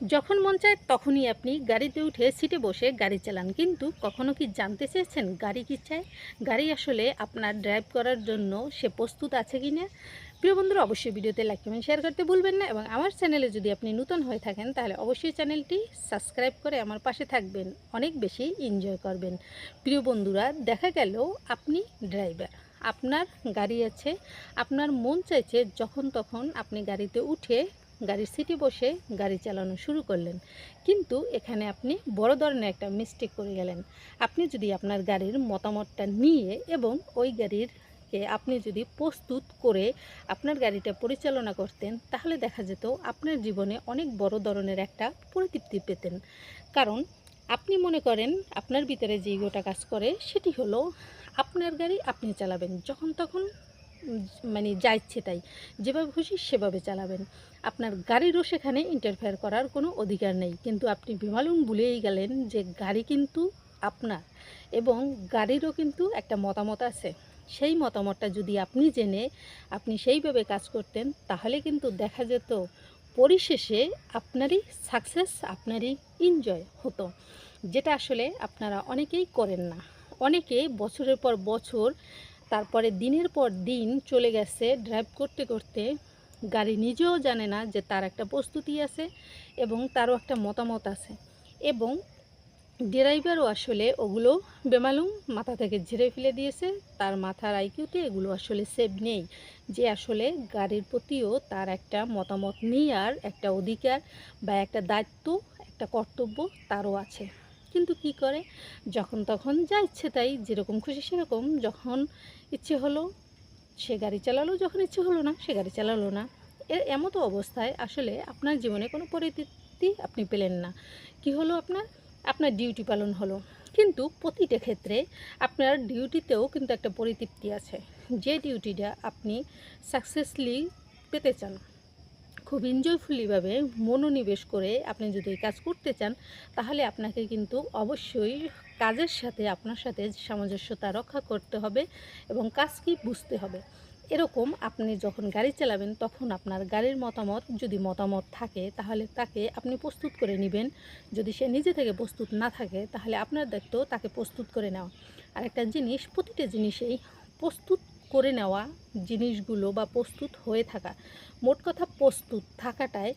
যখন মন চায় তখনই আপনি গাড়িতে উঠে সিটে বসে গাড়ি চালান, কিন্তু কখনো কি জানতে চেয়েছেন গাড়ি কী চায়? গাড়ি আসলে আপনার ড্রাইভ করার জন্য সে প্রস্তুত আছে কি না? প্রিয় বন্ধুরা, অবশ্যই ভিডিওতে লাইক কমেন্ট শেয়ার করতে ভুলবেন না, এবং আমার চ্যানেলে যদি আপনি নতুন হয়ে থাকেন তাহলে অবশ্যই চ্যানেলটি সাবস্ক্রাইব করে আমার পাশে থাকবেন, অনেক বেশি এনজয় করবেন। প্রিয় বন্ধুরা, দেখা গেল আপনি ড্রাইভার, আপনার গাড়ি আছে, আপনার মন চাইছে যখন তখন আপনি গাড়িতে উঠে গাড়ির সিটে বসে গাড়ি চালানো শুরু করলেন, কিন্তু এখানে আপনি বড় ধরনের একটা মিস্টেক করে গেলেন। আপনি যদি আপনার গাড়ির মতামতটা নিয়ে এবং ওই গাড়িরকে আপনি যদি প্রস্তুত করে আপনার গাড়িটা পরিচালনা করতেন, তাহলে দেখা যেত আপনার জীবনে অনেক বড় ধরনের একটা পরিতৃপ্তি পেতেন। কারণ আপনি মনে করেন আপনার ভিতরে যে ইগোটা কাজ করে সেটি হলো আপনার গাড়ি আপনি চালাবেন যখন তখন, মানে যা ইচ্ছে তাই, যেভাবে খুশি সেভাবে চালাবেন। আপনার গাড়িরও সেখানে ইন্টারফেয়ার করার কোনো অধিকার নেই। কিন্তু আপনি বেমালুম ভুলেই গেলেন যে গাড়ি কিন্তু আপনার, এবং গাড়িরও কিন্তু একটা মতামত আছে। সেই মতামতটা যদি আপনি জেনে আপনি সেইভাবে কাজ করতেন, তাহলে কিন্তু দেখা যেত পরিশেষে আপনারই সাকসেস, আপনারই এনজয় হতো, যেটা আসলে আপনারা অনেকেই করেন না। অনেকে বছরের পর বছর, তারপরে দিনের পর দিন চলে গেছে ড্রাইভ করতে করতে, গাড়ি নিজেও জানে না যে তার একটা প্রস্তুতি আছে এবং তারও একটা মতামত আছে, এবং ড্রাইভারও আসলে ওগুলো বেমালুম মাথা থেকে ঝেড়ে ফেলে দিয়েছে। তার মাথার আইকিউতে এগুলো আসলে সেভ নেই, যে আসলে গাড়ির প্রতিও তার একটা মতামত নেওয়ার একটা অধিকার বা একটা দায়িত্ব, একটা কর্তব্য তারও আছে। কিন্তু কি করে, যখন তখন যা ইচ্ছে তাই, যেরকম খুশি সেরকম, যখন ইচ্ছে হলো সে গাড়ি চালালো, যখন ইচ্ছে হলো না সে গাড়ি চালালো না। এমতো অবস্থায় আসলে আপনার জীবনে কোনো পরিতৃপ্তি আপনি পেলেন না। কি হলো, আপনার আপনার ডিউটি পালন হলো, কিন্তু প্রতিটা ক্ষেত্রে আপনার ডিউটিতেও কিন্তু একটা পরিতৃপ্তি আছে। যে ডিউটিটা আপনি সাকসেসফুলি পেতে চান, খুব এনজয়ফুলিভাবে মনোনিবেশ করে আপনি যদি এই কাজ করতে চান, তাহলে আপনাকে কিন্তু অবশ্যই কাজের সাথে আপনার সাথে সামঞ্জস্যতা রক্ষা করতে হবে এবং কাজ কি বুঝতে হবে। এরকম আপনি যখন গাড়ি চালাবেন তখন আপনার গাড়ির মতামত যদি মতামত থাকে, তাহলে তাকে আপনি প্রস্তুত করে নেবেন। যদি সে নিজে থেকে প্রস্তুত না থাকে, তাহলে আপনার দায়িত্ব তাকে প্রস্তুত করে নেওয়া। আর একটা জিনিস, প্রতিটা জিনিসেই প্রস্তুত করে নেওয়া জিনিসগুলো বা প্রস্তুত হয়ে থাকা, মোট কথা প্রস্তুত থাকাটাই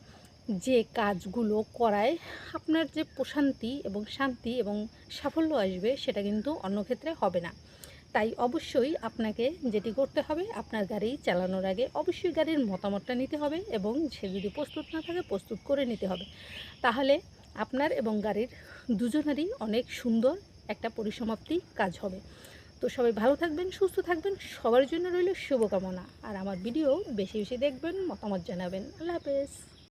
যে কাজগুলো করায় আপনার যে প্রশান্তি এবং শান্তি এবং সাফল্য আসবে, সেটা কিন্তু অন্য ক্ষেত্রে হবে না। তাই অবশ্যই আপনাকে যেটি করতে হবে, আপনার গাড়ি চালানোর আগে অবশ্যই গাড়ির মতামতটা নিতে হবে, এবং সে যদি প্রস্তুত না থাকে প্রস্তুত করে নিতে হবে। তাহলে আপনার এবং গাড়ির দুজনেরই অনেক সুন্দর একটা পরিসমাপ্তি কাজ হবে। তো সবাই ভালো থাকবেন, সুস্থ থাকবেন, সবার জন্য রইল শুভকামনা। আর আমার ভিডিও বেশি বেশি দেখবেন, মতামত জানাবেন। আল্লাহ হাফেজ।